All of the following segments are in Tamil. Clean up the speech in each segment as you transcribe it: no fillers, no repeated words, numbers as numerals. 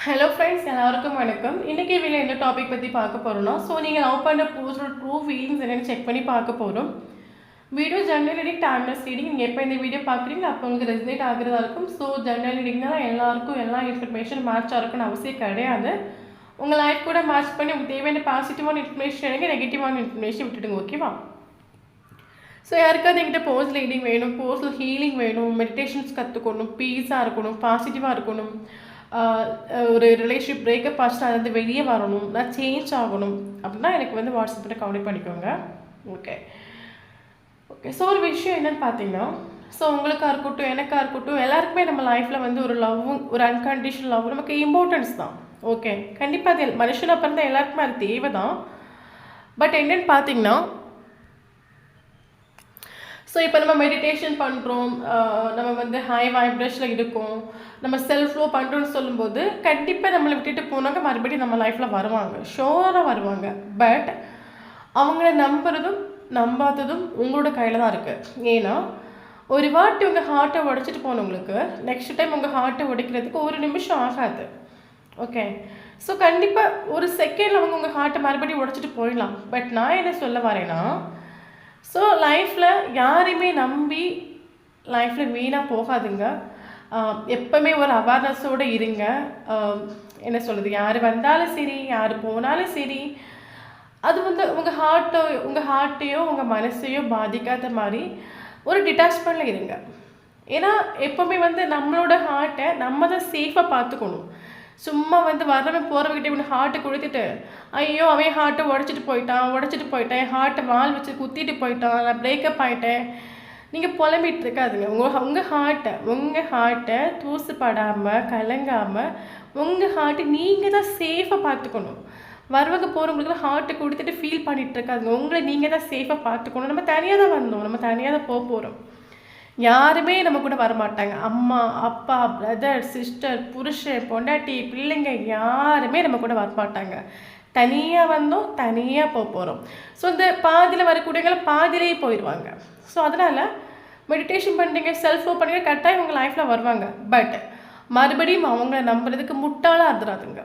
ஹலோ ஃப்ரெண்ட்ஸ், எல்லாருக்கும் வணக்கம். இன்றைக்கி வீடியோ எந்த டாபிக் பற்றி பார்க்க போகிறோம்னா, நீங்கள் லவ் பண்ண பர்சனோட ட்ரூ ஃபீலிங்ஸ் என்னென்னு செக் பண்ணி பார்க்க போகிறோம். Video journal reading, timeless reading. நீங்கள் எப்போ இந்த வீடியோ பார்க்குறீங்க அப்போ உங்களுக்கு ரெசினேட் ஆகிறதா இருக்கும். ஜெர்னல் ரீடிங்னா எல்லாருக்கும் எல்லா இன்ஃபர்மேஷன் மேட்சாக இருக்குன்னு அவசியம் கிடையாது. உங்கள் லைஃப் கூட மேட்ச் பண்ணி உங்களுக்கு தேவையான பாசிட்டிவான இன்ஃபர்மேஷன் எடுங்க, நெகட்டிவான இன்ஃபர்மேஷன் விட்டுடுங்க. ஓகேவா? யாருக்காவது என்கிட்ட பர்சனல் ரீடிங் வேணும், பர்சனல் ஹீலிங் வேணும், மெடிடேஷன்ஸ் கற்றுக்கணும், பீஸாக இருக்கணும், பாசிட்டிவாக இருக்கணும், ஒரு ரிலேஷன்ஷிப் பிரேக்கப் ஆச்சுன்னா அது வெளியே வரணும், நான் சேஞ்ச் ஆகணும் அப்படின்னா எனக்கு வாட்ஸ்அப்பில் கான்டெக்ட் பண்ணிக்கோங்க. ஓகே. ஒரு விஷயம் என்னென்னு பார்த்தீங்கன்னா, உங்களுக்காக இருக்கட்டும், எனக்காக இருக்கட்டும், எல்லாருக்குமே நம்ம லைஃப்பில் ஒரு லவ்வும், ஒரு அன்கண்டிஷனல் லவ் நமக்கு இம்பார்ட்டன்ஸ் தான். ஓகே, கண்டிப்பாக அது மனுஷனாக பிறந்தால் எல்லாருக்குமே அது தேவை தான். பட் என்னென்னு பார்த்தீங்கன்னா, இப்போ நம்ம மெடிடேஷன் பண்ணுறோம், நம்ம ஹை வைப்ரேஷனில் இருக்கோம், நம்ம செல்ஃப் லோ பண்ணுறோன்னு சொல்லும்போது கண்டிப்பாக நம்மளை விட்டுட்டு போனாங்க மறுபடியும் நம்ம லைஃப்பில் வருவாங்க, ஷோராக வருவாங்க. பட் அவங்கள நம்புறதும் நம்பாததும் உங்களோட கையில் தான் இருக்குது. ஏன்னா ஒரு வாட்டி உங்கள் ஹார்ட்டை உடைச்சிட்டு போனவங்களுக்கு நெக்ஸ்ட் டைம் உங்கள் ஹார்ட்டை உடைக்கிறதுக்கு ஒரு நிமிஷம் ஆகாது. ஓகே. கண்டிப்பாக ஒரு செகண்டில் அவங்க உங்கள் ஹார்ட்டை மறுபடியும் உடைச்சிட்டு போயிடலாம். பட் நான் என்ன சொல்ல வரேன்னா, லைஃப்பில் யாரையுமே நம்பி லைஃப்பில் வீணாக போகாதுங்க. எப்போவுமே ஒரு அவேர்னஸோடு இருங்க. என்ன சொல்கிறது, யார் வந்தாலும் சரி, யார் போனாலும் சரி, அது உங்கள் ஹார்ட்டையோ உங்கள் மனசையோ பாதிக்காத மாதிரி ஒரு டிட்டாச்மெண்ட்டில் இருங்க. ஏன்னா எப்போவுமே நம்மளோட ஹார்ட்டை நம்ம தான் சேஃபாக பார்த்துக்கணும். சும்மா வரவன் போகிறவங்கிட்ட இப்படி ஹார்ட்டை கொடுத்துட்டு, ஐயோ அவன் ஹார்ட்டை உடச்சிட்டு போயிட்டான், ஹார்ட்டை வால் வச்சு குத்திட்டு போயிட்டான், நான் பிரேக்கப் ஆகிட்டேன், நீங்கள் புலம்பிட்டு இருக்காதுங்க. உங்கள் ஹார்ட்டை தூசுப்படாமல் கலங்காமல் உங்கள் ஹார்ட்டை நீங்கள் தான் சேஃபாக பார்த்துக்கணும். வரவங்க போகிறவங்களுக்கு ஹார்ட்டை கொடுத்துட்டு ஃபீல் பண்ணிகிட்டு இருக்காதுங்க. உங்களை நீங்கள் தான் சேஃபாக பார்த்துக்கணும். நம்ம தனியாக தான் வந்தோம், நம்ம தனியாக தான் போகிறோம். யாருமே நம்ம கூட வரமாட்டாங்க. அம்மா, அப்பா, பிரதர், சிஸ்டர், புருஷன், பொண்டாட்டி, பிள்ளைங்க யாருமே நம்ம கூட வரமாட்டாங்க. தனியாக வந்தோம், தனியாக போகிறோம். இந்த பாதியில் வரக்கூடியவங்களை பாதியிலேயே போயிடுவாங்க. அதனால் மெடிடேஷன் பண்ணுறீங்க, செல்ஃப் லவ் பண்ணுறீங்க, கரெக்டாக உங்கள் லைஃப்பில் வருவாங்க. பட் மறுபடியும் அவங்கள நம்புறதுக்கு முட்டாளாக இருந்துடாதுங்க.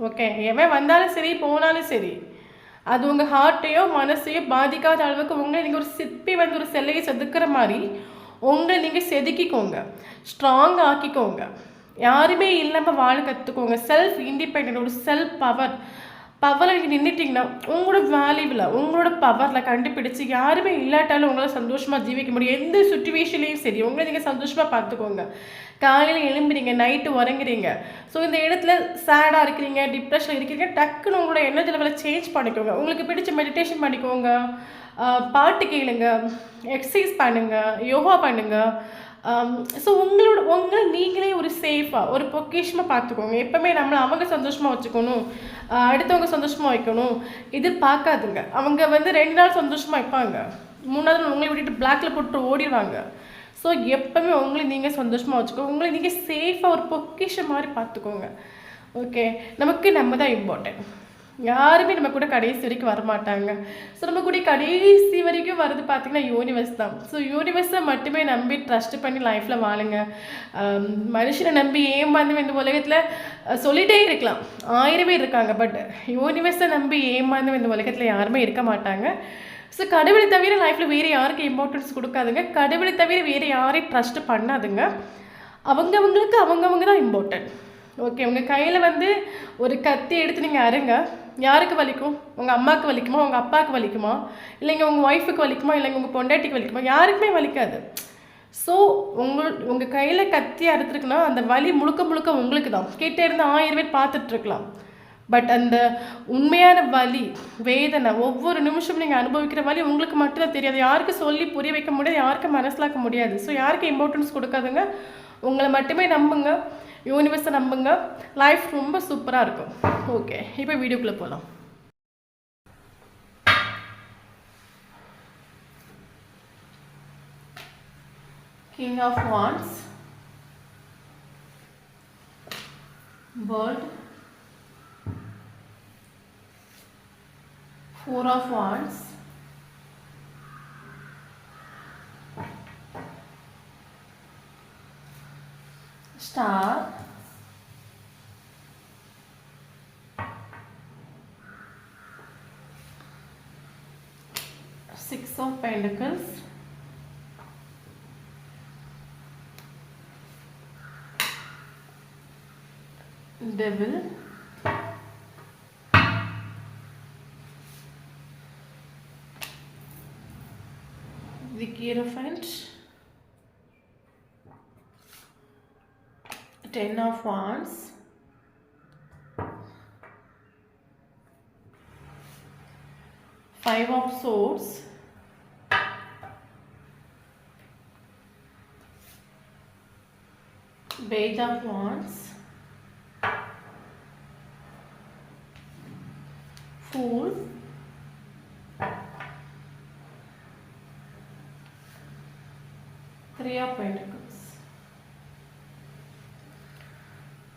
ஓகே. எவன் வந்தாலும் சரி, போனாலும் சரி, அது உங்கள் ஹார்ட்டையோ மனசையோ பாதிக்காத அளவுக்கு உங்களை நீங்கள் ஒரு சிற்பி ஒரு சிலையை செதுக்கிற மாதிரி உங்களை நீங்கள் செதுக்கிக்கோங்க, ஸ்ட்ராங் ஆக்கிக்கோங்க. யாருமே இல்லாமல் வாழ கற்றுக்கோங்க. செல்ஃப் இண்டிபெண்ட், ஒரு செல்ஃப் பவரில் நீங்கள் நின்றுட்டிங்கன்னா உங்களோட வேல்யூவில், உங்களோட பவரில் கண்டுபிடிச்சி யாருமே இல்லாட்டாலும் உங்களை சந்தோஷமாக ஜீவிக்க முடியும். எந்த சுச்சுவேஷன்லேயும் சரி உங்களை நீங்கள் சந்தோஷமாக பார்த்துக்கோங்க. காலையில் எழும்புறீங்க, நைட்டு உறங்குறீங்க, இந்த இடத்துல சேடாக இருக்கிறீங்க, டிப்ரெஷனில் இருக்கிறீங்க, டக்குன்னு உங்களோட எனர்ஜி லெவலை சேஞ்ச் பண்ணிக்கோங்க. உங்களுக்கு பிடிச்ச மெடிடேஷன் பண்ணிக்கோங்க, பாட்டு கேளுங்க, எக்ஸசைஸ் பண்ணுங்கள், யோகா பண்ணுங்கள். உங்களை நீங்களே ஒரு சேஃபாக, ஒரு பொக்கிஷமாக பார்த்துக்கோங்க. எப்போவுமே நம்மளை அவங்க சந்தோஷமாக வச்சுக்கணும், அடுத்தவங்க சந்தோஷமாக வைக்கணும் பார்க்காதுங்க. அவங்க 2 நாள் சந்தோஷமாக வைப்பாங்க, 3ஆவது நாள் உங்களை விட்டுட்டு பிளாக்ல போட்டு ஓடிடுவாங்க. எப்போவுமே உங்களை நீங்கள் சந்தோஷமாக வச்சுக்கோங்க. உங்களை நீங்கள் சேஃபாக ஒரு பொக்கிஷம் மாதிரி பார்த்துக்கோங்க. ஓகே. நமக்கு நம்ம தான் இம்பார்ட்டன்ட். யாருமே நம்ம கூட கடைசி வரைக்கும் வரமாட்டாங்க. நம்ம கூட கடைசி வரைக்கும் வர்றது பார்த்திங்கன்னா யூனிவர்ஸ் தான். யூனிவர்ஸை மட்டுமே நம்பி ட்ரஸ்ட் பண்ணி லைஃப்பில் வாழுங்க. மனுஷனை நம்பி ஏமாந்து இந்த உலகத்தில் சொல்லிகிட்டே இருக்கலாம், 1000 பேர் இருக்காங்க. பட் யூனிவர்ஸை நம்பி ஏமாந்து இந்த உலகத்தில் யாருமே இருக்க மாட்டாங்க. கடவுளை தவிர லைஃப்பில் வேறு யாருக்கு இம்பார்ட்டன்ஸ் கொடுக்காதுங்க. கடவுளை தவிர வேறு யாரையும் ட்ரஸ்ட் பண்ணாதுங்க. அவங்கவுங்களுக்கு அவங்கவுங்க தான் இம்பார்ட்டன்ட். ஓகே. உங்கள் கையில் ஒரு கத்தி எடுத்து நீங்கள் அருங்க, யாருக்கு வலிக்கும்? உங்கள் அம்மாவுக்கு வலிக்குமா, உங்கள் அப்பாவுக்கு வலிக்குமா, இல்லைங்க உங்கள் ஒய்ஃபுக்கு வலிக்குமா, இல்லைங்க உங்கள் பொண்டாட்டிக்கு வலிக்குமா? யாருக்குமே வலிக்காது. உங்கள் கையில் கத்தி அறுத்துருக்குன்னா அந்த வலி முழுக்க முழுக்க உங்களுக்கு தான். கிட்டே இருந்து 1000 பேர் பார்த்துட்ருக்கலாம். பட் அந்த உண்மையான வலி, வேதனை, ஒவ்வொரு நிமிஷமும் நீங்கள் அனுபவிக்கிற வலி உங்களுக்கு மட்டும்தான் தெரியாது. யாருக்கு சொல்லி புரிய வைக்க முடியாது, யாருக்கும் மனசிலாக்க முடியாது. யாருக்கு இம்பார்ட்டன்ஸ் கொடுக்காதுங்க. உங்களை மட்டுமே நம்புங்க, யூனிவர்ஸை நம்புங்க. லைஃப் ரொம்ப சூப்பராக இருக்கும். ஓகே, இப்போ வீடியோக்குள்ளே போகலாம். King of Wands, Bird, 4 of Wands, Star, of Pentacles, Devil, the Hierophant, 10 of Wands, Five of Swords, Page of Wands, Fool, Three of Pentacles.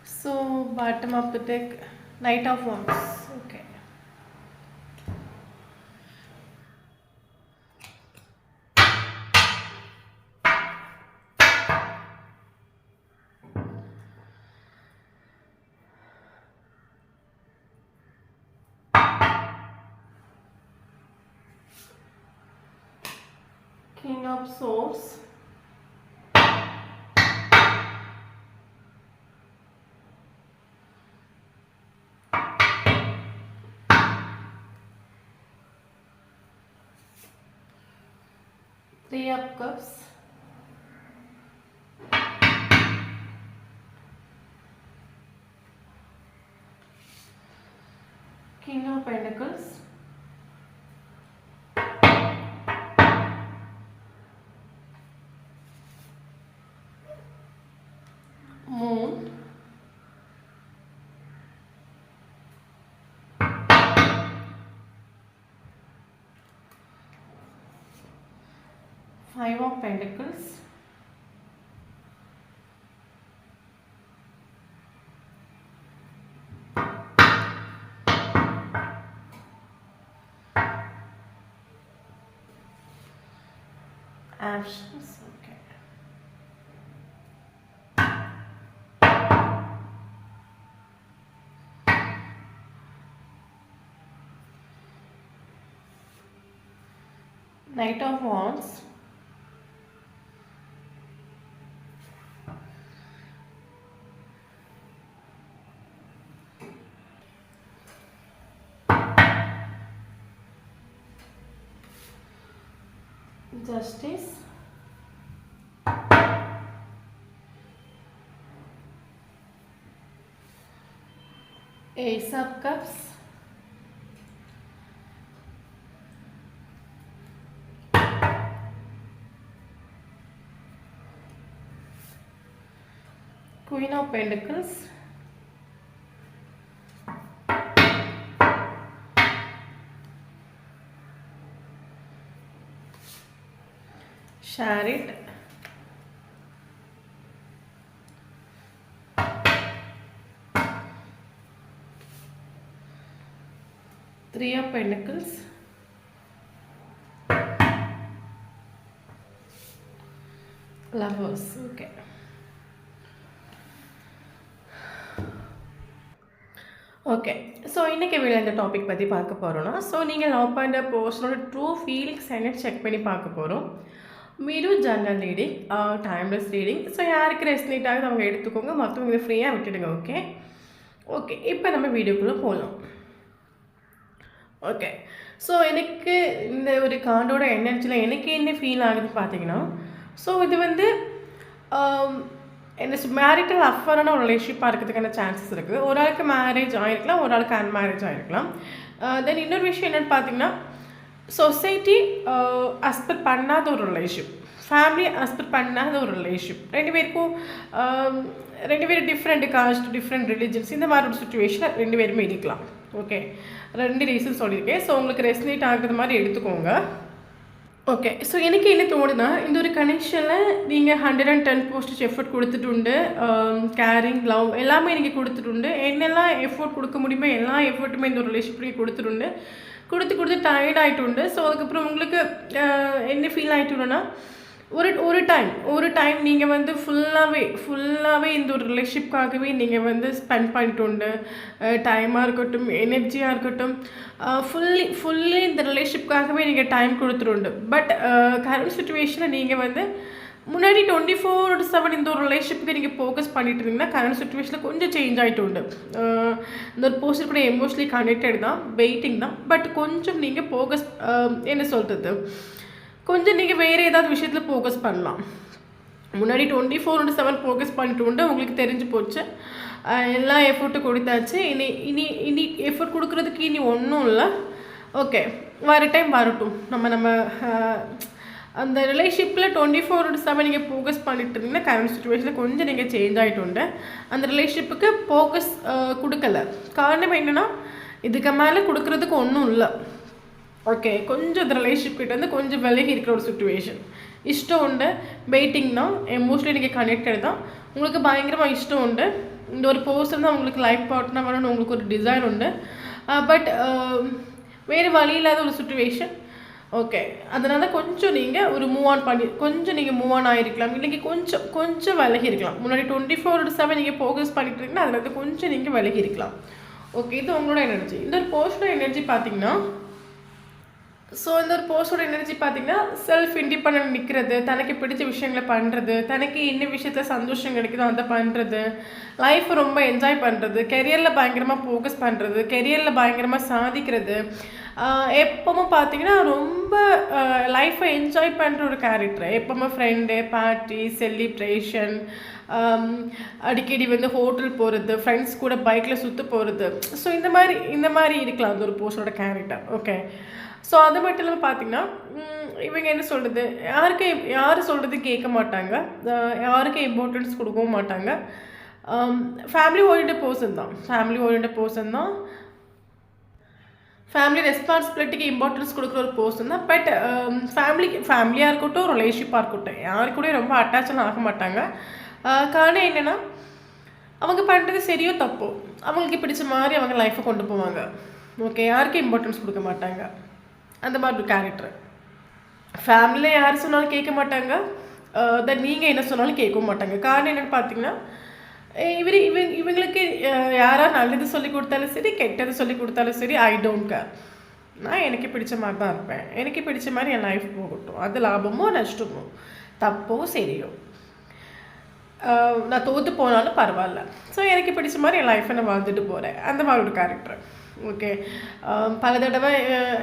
So bottom of the deck, Knight of Wands. Okay. King of Swords, Three of Cups, King of Pentacles, Moon, Five of Pentacles, Ashes. Okay. Knight of Wands, Justice, Ace of Cups, Queen of Pentacles, Chariot, Three of Pentacles, Lovers. Okay. Okay. So இன்றைக்கி வீடியோ இந்த டாபிக் பற்றி பார்க்க போகிறோன்னா, ஸோ நீங்கள் லவ் பண்ணுற பர்சனோட ட்ரூ ஃபீலிங்ஸ் என்ன செக் பண்ணி பார்க்க போகிறோம். మీరు ஜன்னல் ரீடிங், டைம்லெஸ் ரீடிங். ஸோ யாருக்கு ரெஸ்னேட் ஆகுது அவங்க எடுத்துக்கோங்க, மற்றவங்க இதை ஃப்ரீயாக விட்டுடுங்க. ஓகே ஓகே இப்போ நம்ம வீடியோக்குள்ளே போகலாம். ஓகே. ஸோ எனக்கு இந்த ஒரு கார்டோட எனர்ஜியில் எனக்கு என்ன ஃபீல் ஆகுதுன்னு பார்த்தீங்கன்னா, ஸோ இது வந்து என்ன மேரிட்டல் அஃபரான ஒரு ரிலேஷன்ஷிப்பாக இருக்கிறதுக்கான சான்சஸ் இருக்குது. ஒரு ஆளுக்கு மேரேஜ் ஆகிருக்கலாம், ஒரு ஆளுக்கு அன்மேரேஜ் ஆகிருக்கலாம். தென் இன்னொரு விஷயம் என்னென்னு பார்த்தீங்கன்னா, சொசைட்டி அஸ்பெக்ட் பண்ணாத ஒரு ரிலேஷன்ஷிப், ஃபேமிலி அஸ்பெக்ட் பண்ணாத ஒரு ரிலேஷன்ஷிப், ரெண்டு பேரும் டிஃப்ரெண்ட் காஸ்ட், டிஃப்ரெண்ட் ரிலிஜன்ஸ், இந்த மாதிரி ஒரு சுச்சுவேஷன் ரெண்டு பேருமே இருக்கலாம். ஓகே, ரெண்டு ரீசன் சொல்லியிருக்கேன். ஸோ உங்களுக்கு ரெஸ்னேட் ஆகுறது மாதிரி எடுத்துக்கோங்க. ஓகே. ஸோ எனக்கு என்ன தோணுதுன்னா, இந்த ஒரு கனெக்ஷனில் நீங்கள் 110% எஃபர்ட் கொடுத்துட்டு, கேரிங், லவ் எல்லாமே நீங்கள் கொடுத்துட்டு, என்னெல்லாம் எஃபோர்ட் கொடுக்க முடியுமோ எல்லா எஃபர்ட்டுமே இந்த ஒரு ரிலேஷன்ஷிப்லேயே கொடுத்து டயர்ட் ஆகிட்டு. ஸோ அதுக்கப்புறம் உங்களுக்கு என்ன ஃபீல் ஆகிட்டுன்னா, ஒரு டைம் நீங்கள் வந்து ஃபுல்லாகவே இந்த ஒரு ரிலேஷன்ஷிப்காகவே நீங்கள் வந்து ஸ்பெண்ட் பண்ணிட்டு உண்டு. டைமாக இருக்கட்டும், எனர்ஜியாக இருக்கட்டும், ஃபுல்லி இந்த ரிலேஷன்ஷிப்காகவே நீங்கள் டைம் கொடுத்துருண்டு. பட் கரண்ட் சுச்சுவேஷனில் நீங்கள் வந்து முன்னாடி 24/7 இந்த ஒரு ரிலேஷன்ஷிப்புக்கு நீங்கள் ஃபோக்கஸ் பண்ணிட்டு இருந்தீங்கன்னா கரண்ட் சுச்சுவேஷனில் கொஞ்சம் சேஞ்ச் ஆகிட்டு உண்டு. இந்த ஒரு போஸ்டர் கூட எமோஷ்னலி கனெக்டட் தான், வெயிட்டிங் தான். பட் கொஞ்சம் நீங்கள் ஃபோக்கஸ் என்ன சொல்கிறது, கொஞ்சம் நீங்கள் வேறு ஏதாவது விஷயத்தில் ஃபோக்கஸ் பண்ணலாம். முன்னாடி 24/7 ஃபோக்கஸ் பண்ணிட்டு உண்டு. உங்களுக்கு தெரிஞ்சு போச்சு, எல்லா எஃபர்ட்டும் கொடுத்தாச்சு. இனி எஃபர்ட் கொடுக்குறதுக்கு இனி ஒன்றும் இல்லை. ஓகே, வர டைம் வரட்டும். நம்ம அந்த ரிலேஷன்ஷிப்பில் 24/7 நீங்கள் ஃபோக்கஸ் பண்ணிட்டு இருந்தீங்கன்னா கரண்ட் சுச்சுவேஷனில் கொஞ்சம் நீங்கள் சேஞ்ச் ஆகிட்டு உண்டு. அந்த ரிலேஷன்ஷிப்புக்கு ஃபோக்கஸ் கொடுக்கல. காரணம் என்னென்னா, இதுக்கு மேலே கொடுக்குறதுக்கு ஒன்றும் இல்லை. ஓகே, கொஞ்சம் இந்த ரிலேஷன்ஷிப் கிட்ட வந்து கொஞ்சம் விலகி இருக்கிற ஒரு சுச்சுவேஷன். இஷ்டம் உண்டு, வெயிட்டிங் தான், எமோஷ்னலி நீங்கள் கனெக்டட் தான், உங்களுக்கு பயங்கரமாக இஷ்டம் உண்டு. இந்த ஒரு பர்சன் தான் உங்களுக்கு லைஃப் பார்ட்னர் வேணும்னு உங்களுக்கு ஒரு டிசைர் உண்டு. பட் வேறு வழி இல்லாத ஒரு சுச்சுவேஷன். ஓகே, அதனால் கொஞ்சம் நீங்கள் ஒரு மூவ் ஆன் ஆகிருக்கலாம். இன்றைக்கி கொஞ்சம் விலகி இருக்கலாம். முன்னாடி 24/7 நீங்கள் ஃபோக்கஸ் பண்ணிட்டு இருக்கீங்கன்னா அதில் வந்து கொஞ்சம் நீங்கள் விலகி இருக்கலாம். ஓகே, இது உங்களோட எனர்ஜி. இந்த ஒரு போஸ்டோட எனர்ஜி பார்த்தீங்கன்னா, இந்த ஒரு போஸ்டோட எனர்ஜி பார்த்தீங்கன்னா, செல்ஃப் இண்டிபெண்டன்ட் நிற்கிறது, தனக்கு பிடிச்ச விஷயங்களை பண்ணுறது, தனக்கு என்ன விஷயத்தில் சந்தோஷம் கிடைக்குதோ அதை பண்ணுறது, லைஃப்பை ரொம்ப என்ஜாய் பண்ணுறது, கெரியரில் பயங்கரமாக ஃபோக்கஸ் பண்ணுறது, கெரியரில் பயங்கரமாக சாதிக்கிறது, எப்பவும் பார்த்தீங்கன்னா ரொம்ப லைஃப்பை என்ஜாய் பண்ணுற ஒரு கேரக்டர். எப்போவுமே ஃப்ரெண்டு, பார்ட்டி, செலிப்ரேஷன், அடிக்கடி வந்து ஹோட்டல் போகிறது, ஃப்ரெண்ட்ஸ் கூட பைக்கில் சுற்ற போகிறது. ஸோ இந்த மாதிரி இருக்கலாம் அது ஒரு போஸ்டோட கேரக்டர். ஓகே, ஸோ அது மட்டும் இல்லாமல் பார்த்தீங்கன்னா, இவங்க என்ன சொல்கிறது, யார் சொல்கிறது கேட்க மாட்டாங்க, யாருக்கும் இம்பார்ட்டன்ஸ் கொடுக்கவும் மாட்டாங்க. ஃபேமிலி ஓரியன்ட் பர்சன் தான், ஃபேமிலி ரெஸ்பான்சிபிலிட்டிக்கு இம்பார்ட்டன்ஸ் கொடுக்குற ஒரு பர்சன் தான். பட் ஃபேமிலியாக இருக்கட்டும், ரிலேஷன்ஷிப்பாக இருக்கட்டும், யாரு கூட ரொம்ப அட்டாச்சாக ஆக மாட்டாங்க. காரணம் என்னென்னா, அவங்க பண்ணுறது சரியோ தப்போ, அவங்களுக்கு பிடிச்ச மாதிரி அவங்க லைஃப்பை கொண்டு போவாங்க. ஓகே, யாருக்கும் இம்பார்ட்டன்ஸ் கொடுக்க மாட்டாங்க. அந்த மாதிரி ஒரு கேரக்டர். ஃபேமிலியில் யார் சொன்னாலும் கேட்க மாட்டாங்க, நீங்கள் என்ன சொன்னாலும் கேட்கவும் மாட்டாங்க. காரணம் என்னென்னு பார்த்தீங்கன்னா, இவங்களுக்கு யாராவது நல்லது சொல்லி கொடுத்தாலும் சரி, கெட்டது சொல்லி கொடுத்தாலும் சரி, ஐ டோன்ட் கேர். நான் எனக்கு பிடிச்ச மாதிரி தான் இருப்பேன். எனக்கு பிடிச்ச மாதிரி என் லைஃப் போகட்டும். அது லாபமோ நஷ்டமோ, தப்போ சரியோ, நான் தோற்று போனாலும் பரவாயில்ல. ஸோ எனக்கு பிடிச்ச மாதிரி என் லைஃப்பை நான் வாழ்ந்துட்டு போகிறேன். அந்த மாதிரி ஒரு கேரக்டர். ஓகே, பல தடவை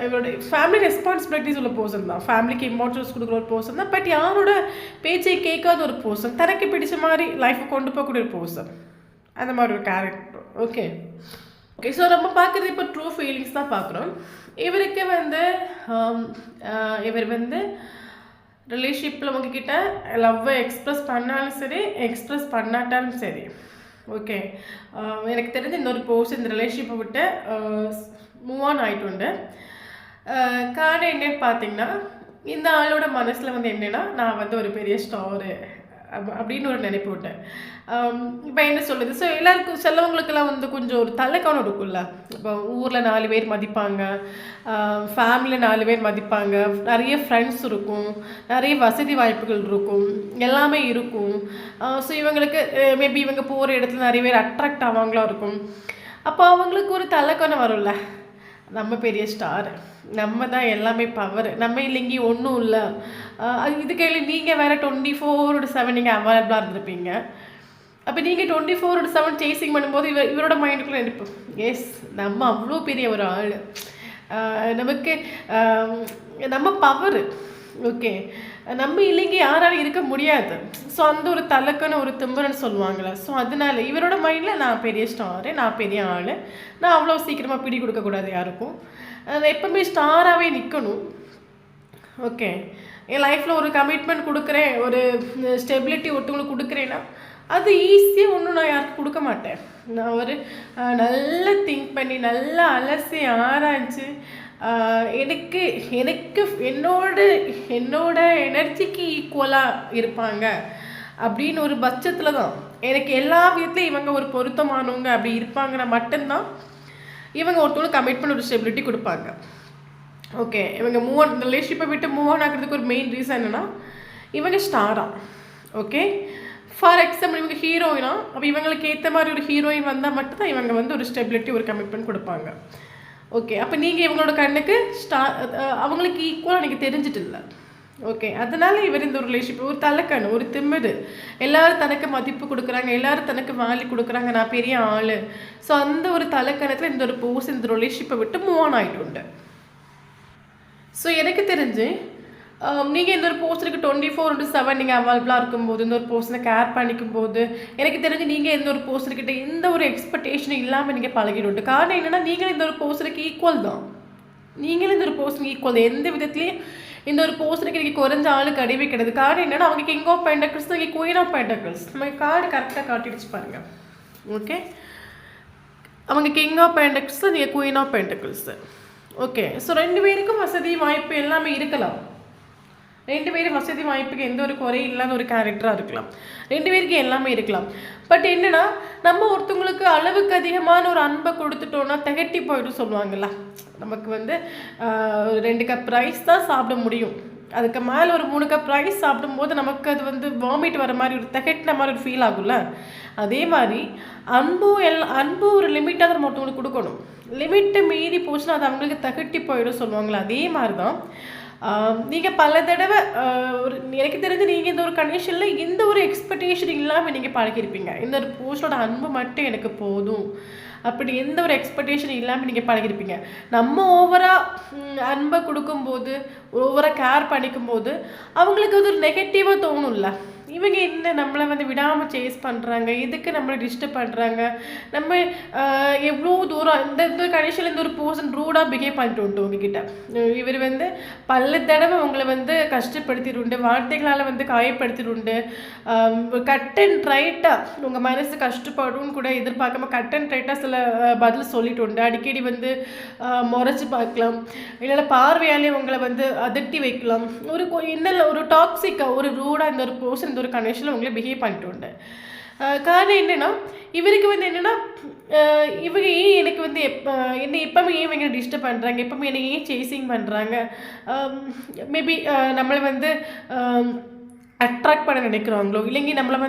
இவரோட ஃபேமிலி ரெஸ்பான்சிபிலிட்டிஸ் உள்ள பர்சன் தான், ஃபேமிலிக்கு இம்பார்ட்டன்ஸ் கொடுக்குற ஒரு பர்சன் தான். பட் யாரோட பேச்சை கேட்காத ஒரு பர்சன், தனக்கு பிடிச்ச மாதிரி லைஃப்பை கொண்டு போகக்கூடிய ஒரு பர்சன். அந்த மாதிரி ஒரு கேரக்டர். ஓகே, ஸோ நம்ம பார்க்குறது இப்போ ட்ரூ ஃபீலிங்ஸ் தான் பார்க்குறோம். இவருக்கு வந்து இவர் வந்து ரிலேஷன்ஷிப்பில் உங்ககிட்ட லவ்வை எக்ஸ்ப்ரெஸ் பண்ணாலும் சரி, எக்ஸ்ப்ரெஸ் பண்ணாட்டாலும் சரி. ஓகே, எனக்கு தெரிஞ்ச இன்னொரு பர்சன் இந்த ரிலேஷன்ஷிப்பை விட்டு மூவ் ஆன் ஆகிட்டு உண்டு. காரணம் என்னன்னு பார்த்தீங்கன்னா, இந்த ஆளோட மனசில் வந்து என்னென்னா, நான் வந்து ஒரு பெரிய ஸ்டாரு அப்படின்னு ஒரு நினைப்பு விட்டேன். இப்போ என்ன சொல்லுது, ஸோ எல்லாருக்கும் சிலவங்களுக்கெல்லாம் வந்து கொஞ்சம் ஒரு தலைக்கணம் இருக்கும்ல. இப்போ ஊரில் 4 பேர் மதிப்பாங்க, ஃபேமிலியில் 4 பேர் மதிப்பாங்க, நிறைய ஃப்ரெண்ட்ஸ் இருக்கும், நிறைய வசதி வாய்ப்புகள் இருக்கும், எல்லாமே இருக்கும். ஸோ இவங்களுக்கு மேபி இவங்க போகிற இடத்துல நிறைய பேர் அட்ராக்ட் ஆவாங்களா இருக்கும். அப்போ அவங்களுக்கு ஒரு தலைக்கணம் வரும்ல, நம்ம பெரிய ஸ்டார், நம்ம தான் எல்லாமே பவர், நம்ம இல்லைங்க ஒன்றும் இல்லை. இது கையில் நீங்கள் வேறு 24/7 நீங்கள் அவைலபிளாக இருந்திருப்பீங்க. அப்போ நீங்கள் 24/7 சேசிங் பண்ணும்போது இவரோட மைண்டுக்குள்ளே இருப்போம், எஸ் நம்ம அவ்வளோ பெரிய ஒரு ஆள், நமக்கு நம்ம பவர், ஓகே நம்ம இல்லைங்க யாராலும் இருக்க முடியாது. ஸோ அந்த ஒரு தலக்குன்னு ஒரு திம்புறன்னு சொல்லுவாங்களே. ஸோ அதனால இவரோட மைண்டில் நான் பெரிய ஸ்டாரு, நான் பெரிய ஆள், நான் அவ்வளோ சீக்கிரமாக பிடி கொடுக்கக்கூடாது யாருக்கும், எப்பவுமே ஸ்டாராகவே நிற்கணும். ஓகே, என் லைஃப்பில் ஒரு கமிட்மெண்ட் கொடுக்குறேன், ஒரு ஸ்டெபிலிட்டி ஒருத்தவங்களுக்கு கொடுக்குறேன்னா அது ஈஸியாக ஒன்றும் நான் யாருக்கும் கொடுக்க மாட்டேன். நான் ஒரு நல்லா திங்க் பண்ணி நல்லா அலசி ஆராய்ச்சி எனக்கு என்னோட எனர்ஜிக்கு ஈக்குவலாக இருப்பாங்க அப்படின்னு ஒரு பட்சத்தில் தான் எனக்கு எல்லா விதத்துலையும் இவங்க ஒரு பொருத்தமானவங்க அப்படி இருப்பாங்கன்னா மட்டும்தான் இவங்க ஒருத்தவங்களுக்கு கமிட்மெண்ட் ஒரு ஸ்டெபிலிட்டி கொடுப்பாங்க. ஓகே, இவங்க ரிலேஷன்ஷிப்பை விட்டு மூவ் ஆன் ஆகிறதுக்கு ஒரு மெயின் ரீசன் என்னென்னா, இவங்க ஸ்டாரா, ஓகே. ஃபார் எக்ஸாம்பிள் இவங்க ஹீரோயினா, அப்போ இவங்களுக்கு ஏற்ற மாதிரி ஒரு ஹீரோயின் வந்தால் மட்டும்தான் இவங்க வந்து ஒரு ஸ்டெபிலிட்டி, ஒரு கமிட்மெண்ட் கொடுப்பாங்க. ஓகே, அப்போ நீங்கள் இவங்களோட கண்ணுக்கு அவங்களுக்கு ஈக்குவலாக நீங்கள் தெரிஞ்சிட்டு இல்லை. ஓகே, அதனால இவர் இந்த ஒரு ரிலேஷன்ஷிப் ஒரு தலைக்கண், ஒரு திமிரு, எல்லாரும் தனக்கு மதிப்பு கொடுக்குறாங்க, எல்லாரும் தனக்கு வேல்யூ கொடுக்குறாங்க, நான் பெரிய ஆள். ஸோ அந்த ஒரு தலைக்கணத்தில் இந்த ஒரு போஸ் இந்த ரிலேஷன்ஷிப்பை விட்டு மூவ் ஆன் ஆகிட்டு. ஸோ எனக்கு தெரிஞ்சு நீங்கள் இந்த ஒரு போஸ்டருக்கு 24/7 நீங்கள் அவைலபிளாக இருக்கும்போது, இந்த ஒரு போஸ்டரை கேர் பண்ணிக்கும் போது, எனக்கு தெரிஞ்சு நீங்கள் இந்த ஒரு போஸ்டர்கிட்ட எந்த ஒரு எக்ஸ்பெக்டேஷனும் இல்லாமல் நீங்கள் பழகிட்டு. காரணம் என்னென்னா, நீங்களும் இந்த ஒரு போஸ்டருக்கு ஈக்குவல் தான். நீங்களும் இந்த ஒரு போஸ்டருக்கு ஈக்குவல் தான். எந்த விதத்துலேயும் இந்த ஒரு போஸ்டருக்கு நீங்கள் குறைஞ்ச ஆள் கிடையவே கிடையாது. காரணம் என்னென்னா, அவங்க கிங் ஆஃப் பென்டக்கிள்ஸ், நீங்கள் குயின் ஆஃப் பென்டக்கிள்ஸ். நமக்கு கார்டு கரெக்டாக காட்டிடுச்சு பாருங்கள். ஓகே, அவங்க கிங் ஆஃப் பென்டக்கிள்ஸ், நீங்கள் queen of pentacles. Okay, so 2 பேருக்கும் வசதி வாய்ப்பு எல்லாமே இருக்கலாம். 2 பேரும் வசதி வாய்ப்புக்கு எந்த ஒரு குறையும் இல்லாத ஒரு கேரக்டராக இருக்கலாம். 2 பேருக்கு எல்லாமே இருக்கலாம். பட் என்னென்னா, நம்ம ஒருத்தவங்களுக்கு அளவுக்கு அதிகமான ஒரு அன்பை கொடுத்துட்டோன்னா திகட்டி போய்ட்டு சொல்லுவாங்கள்ல. நமக்கு வந்து 2 கப் ரைஸ் தான் சாப்பிட முடியும், அதுக்கு மேலே ஒரு 3 கப் ரைஸ் சாப்பிடும்போது நமக்கு அது வந்து வாமிட் வர மாதிரி, ஒரு திகட்டின மாதிரி ஒரு ஃபீல் ஆகும்ல. அதே மாதிரி அன்பு ஒரு லிமிட்டாக தான் நம்ம ஒருத்தவங்களுக்கு கொடுக்கணும். லிமிட்டை மீறி போச்சுன்னா அது அவங்களுக்கு திகட்டி போயிடும் சொல்லுவாங்களே. அதே மாதிரி தான் நீங்கள் பல தடவை எனக்கு தெரிஞ்சு நீங்கள் இந்த ஒரு கண்டிஷனில் எந்த ஒரு எக்ஸ்பெக்டேஷன் இல்லாமல் நீங்கள் பழகிருப்பீங்க. இந்த ஒரு போஸ்டோட அன்பு மட்டும் எனக்கு போதும், அப்படி எந்த ஒரு எக்ஸ்பெக்டேஷன் இல்லாமல் நீங்கள் பழகிருப்பீங்க. நம்ம ஓவராக அன்பை கொடுக்கும்போது, ஓவராக கேர் பண்ணிக்கும்போது அவங்களுக்கு அது ஒரு நெகட்டிவாக தோணும்ல. இவங்க என்ன நம்மளை வந்து விடாமல் சேஸ் பண்ணுறாங்க, எதுக்கு நம்மளை டிஸ்டர்ப் பண்ணுறாங்க, நம்ம எவ்வளோ தூரம் இந்த கடைசியில் இந்த ஒரு பர்சன் ரூடாக பிஹேவ் பண்ணிட்டு உண்டு உங்ககிட்ட. இவர் வந்து பல தடவை உங்களை வந்து கஷ்டப்படுத்திடுண்டு, வார்த்தைகளால் வந்து காயப்படுத்திடுண்டு, கட் அண்ட் ரைட்டாக உங்கள் மனசு கஷ்டப்படும்னு கூட எதிர்பார்க்காம கட் அண்ட் ரைட்டாக சில பதில் சொல்லிட்டு உண்டு. அடிக்கடி வந்து முறைச்சி பார்க்கலாம், இல்லைன்னா பார்வையாலே உங்களை வந்து அதட்டி வைக்கலாம். ஒரு டாக்ஸிக்காக, ஒரு ரூடாக இந்த ஒரு பர்சன் இந்த ஒரு கனெக்ஷனில் உங்களை பிஹேவ் பண்ணிட்டு உண்டு. காரணம் என்னென்னா, இவருக்கு வந்து என்னென்னா, இவங்க ஏன் எனக்கு வந்து என்னை எப்பவுமே ஏன் இவங்க டிஸ்டர்ப் பண்ணுறாங்க, எப்பவுமே என்னை ஏன் சேசிங் பண்ணுறாங்க, மேபி நம்மளை வந்து அட்ராக்ட் பண்ண நினைக்கிறாங்களோ, இல்லைங்க நம்மளை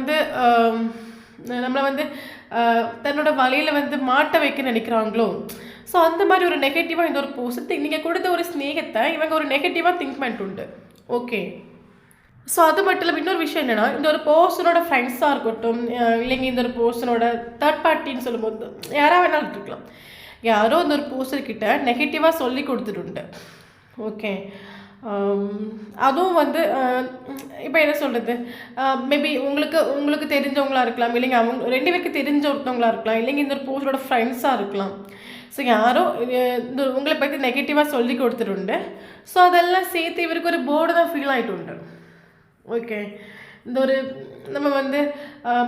வந்து தன்னோட வலையில் வந்து மாட்ட வைக்க நினைக்கிறாங்களோ. ஸோ அந்த மாதிரி ஒரு நெகட்டிவாக இந்த ஒரு போஸ்ட் நீங்கள் கொடுத்த ஒரு ஸ்நேகத்தை இவங்க ஒரு நெகட்டிவாக திங்க் பண்ணிட்டு உண்டு. ஓகே, ஸோ அது மட்டும் இல்லை, இன்னொரு விஷயம் என்னென்னா, இந்த ஒரு பர்சனோட ஃப்ரெண்ட்ஸாக இருக்கட்டும், இல்லைங்க இந்த ஒரு பர்சனோட தேர்ட் பார்ட்டின்னு சொல்லும்போது யாராக வேணாலும் இருக்கலாம், யாரோ இந்த ஒரு பர்சன்கிட்ட நெகட்டிவாக சொல்லி கொடுத்துட்டு. ஓகே, அதுவும் வந்து இப்போ என்ன சொல்கிறது, மேபி உங்களுக்கு தெரிஞ்சவங்களாக இருக்கலாம், இல்லைங்க அவங்க 2 பேருக்கு தெரிஞ்ச ஒருத்தவங்களாக இருக்கலாம், இல்லைங்க இந்த ஒரு பர்சனோட ஃப்ரெண்ட்ஸாக இருக்கலாம். ஸோ யாரோ இந்த உங்களை பற்றி நெகட்டிவாக சொல்லி கொடுத்துட்டு. ஸோ அதெல்லாம் சேர்த்து இவருக்கு ஒரு போர்டு தான் ஃபீல் ஆகிட்டு உண்டு. ஓகே, இந்த ஒரு நம்ம வந்து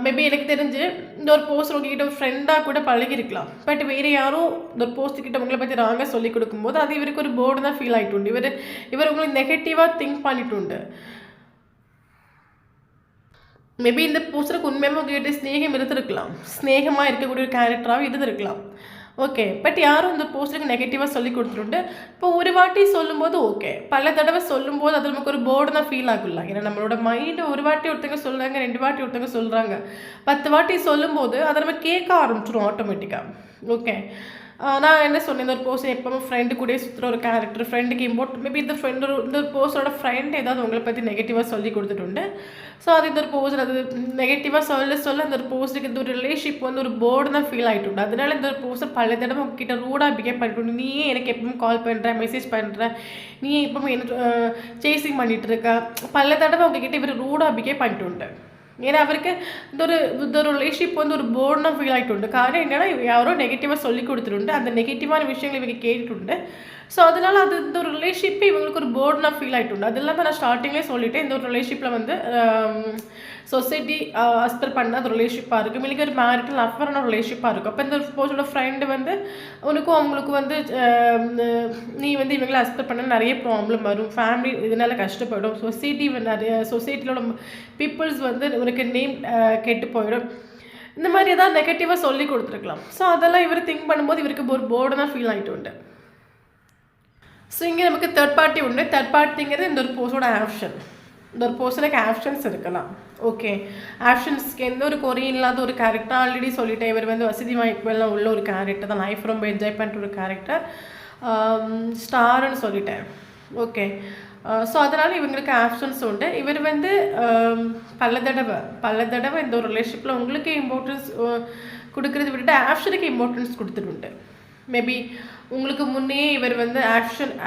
மேபி எனக்கு தெரிஞ்சு இந்த ஒரு போஸ்ட் உங்ககிட்ட ஒரு ஃப்ரெண்டாக கூட பழகிருக்கலாம். பட் வேறு யாரும் இந்த ஒரு போஸ்ட்டுக்கிட்ட உங்களை பற்றி ராங்காக சொல்லி கொடுக்கும்போது அது இவருக்கு ஒரு போர்டு தான் ஃபீல் ஆகிட்டு உண்டு. இவர் உங்களுக்கு நெகட்டிவாக திங்க் பண்ணிட்டு உண்டு. மேபி இந்த போஸ்டருக்கு உண்மையாக உங்ககிட்ட ஸ்நேகம் இருந்திருக்கலாம், ஸ்நேகமாக இருக்கக்கூடிய ஒரு கேரக்டராகவும் இருந்திருக்கலாம். ஓகே, பட் யாரும் இந்த போஸ்டருக்கு நெகட்டிவாக சொல்லி கொடுத்துட்டு. இப்போ ஒரு வாட்டி சொல்லும்போது ஓகே, பல தடவை சொல்லும்போது அது நமக்கு ஒரு போர்டு தான் ஃபீல் ஆகும்ல. ஏன்னா நம்மளோட மைண்டு ஒரு வாட்டி ஒருத்தங்க சொல்கிறாங்க, 2 வாட்டி ஒருத்தங்க சொல்கிறாங்க, 10 வாட்டி சொல்லும்போது அதை நம்ம கேட்க ஆரம்பிச்சிடும் ஆட்டோமேட்டிக்காக. ஓகே, நான் என்ன சொன்னேன், இந்த ஒரு பர்சன் எப்போவும் ஃப்ரெண்டு கூட சுற்றுற ஒரு கேரக்டர், ஃப்ரெண்டுக்கு மேபி இந்த ஒரு பர்சனோட ஃப்ரெண்ட் ஏதாவது உங்களை பற்றி நெகட்டிவாக சொல்லி கொடுத்துட்டு. ஸோ அது இந்த ஒரு பர்சன் அது நெகட்டிவாக சொல்ல அந்த ஒரு பர்சனுக்கு இந்த ஒரு ரிலேஷன்ஷிப் வந்து ஒரு போர்டு தான் ஃபீல் ஆகிட்டு. அதனால இந்த ஒரு பர்சன் பல தடவை உங்ககிட்ட ரூடாக பிஹேவ் பண்ணிட்டு, நீயே எனக்கு எப்பவும் கால் பண்ணுற, மெசேஜ் பண்ணுற, நீயே எப்பவும் என்ன சேசிங் பண்ணிகிட்டு இருக்க, பல தடவை உங்ககிட்ட இவர் ரூடாக பிஹேவ் பண்ணிட்டு உண்டு. ஏன்னா அவருக்கு இந்த ஒரு ரிலேஷன்ஷிப் வந்து ஒரு போர்டாக ஃபீல் ஆகிட்டு உண்டு. காரணம் என்னென்னா, யாரோ நெகட்டிவாக சொல்லி கொடுத்துட்டு அந்த நெகட்டிவான விஷயங்கள் இவங்க கேட்டுட்டு. ஸோ அதனால் அது இந்த ஒரு ரிலேஷன்ஷிப்பே இவங்களுக்கு ஒரு போர்டாக ஃபீல் ஆகிட்டு உண்டு. அது இல்லாமல் நான் ஸ்டார்டிங்லேயே சொல்லிட்டேன், இந்த ஒரு ரிலேஷன்ஷிப்பில் வந்து சொசைட்டி அஸ்பெர் பண்ண ஒரு ரிலேஷன்ஷிப்பாக இருக்கும், இல்லைங்க ஒரு மேரிட்டல் அஃபரான ஒரு ரிலேஷன்ஷிப்பாக இருக்கும். அப்போ இந்த ஒரு ஸ்போர்ட்ஸோட ஃப்ரெண்டு வந்து உனக்கும் அவங்களுக்கும் வந்து நீ வந்து இவங்களை அஸ்பெர் பண்ண நிறைய ப்ராப்ளம் வரும், ஃபேமிலி இதனால் கஷ்டப்படும், சொசைட்டியோட பீப்புள்ஸ் வந்து உனக்கு நேம் கெட்டு போயிடும், இந்த மாதிரி ஏதாவது நெகட்டிவாக சொல்லி கொடுத்துருக்கலாம். ஸோ அதெல்லாம் இவர் திங்க் பண்ணும்போது இவருக்கு ஒரு போர்டு தான் ஃபீல் ஆகிட்டு உண்டு. ஸோ இங்கே நமக்கு தேர்ட் பார்ட்டி உண்டு. தேர்ட் பார்ட்டிங்கிறது இந்த ஒரு போஸ்டோட ஆப்ஷன். இந்த ஒரு பர்சனுக்கு ஆப்ஷன்ஸ் இருக்கலாம். ஓகே, ஆப்ஷன்ஸ்க்கு எந்த ஒரு குறையும் இல்லாத ஒரு கேரக்டர். ஆல்ரெடி சொல்லிட்டேன், இவர் வந்து வசதி வாய்ப்புகள்லாம் உள்ள ஒரு கேரக்டர் தான், லைஃப் ரொம்ப என்ஜாய் பண்ணுற ஒரு கேரக்டர், ஸ்டார்னு சொல்லிட்டேன். ஓகே, ஸோ அதனால் இவங்களுக்கு ஆப்ஷன்ஸ் உண்டு. இவர் வந்து பல தடவை இந்த ஒரு ரிலேஷன்ஷிப்பில் உங்களுக்கு இம்பார்ட்டன்ஸ் கொடுக்குறது விட்டுட்டு ஆப்ஷனுக்கு இம்பார்ட்டன்ஸ் கொடுத்துட்டு. மேபி உங்களுக்கு முன்னே இவர் வந்து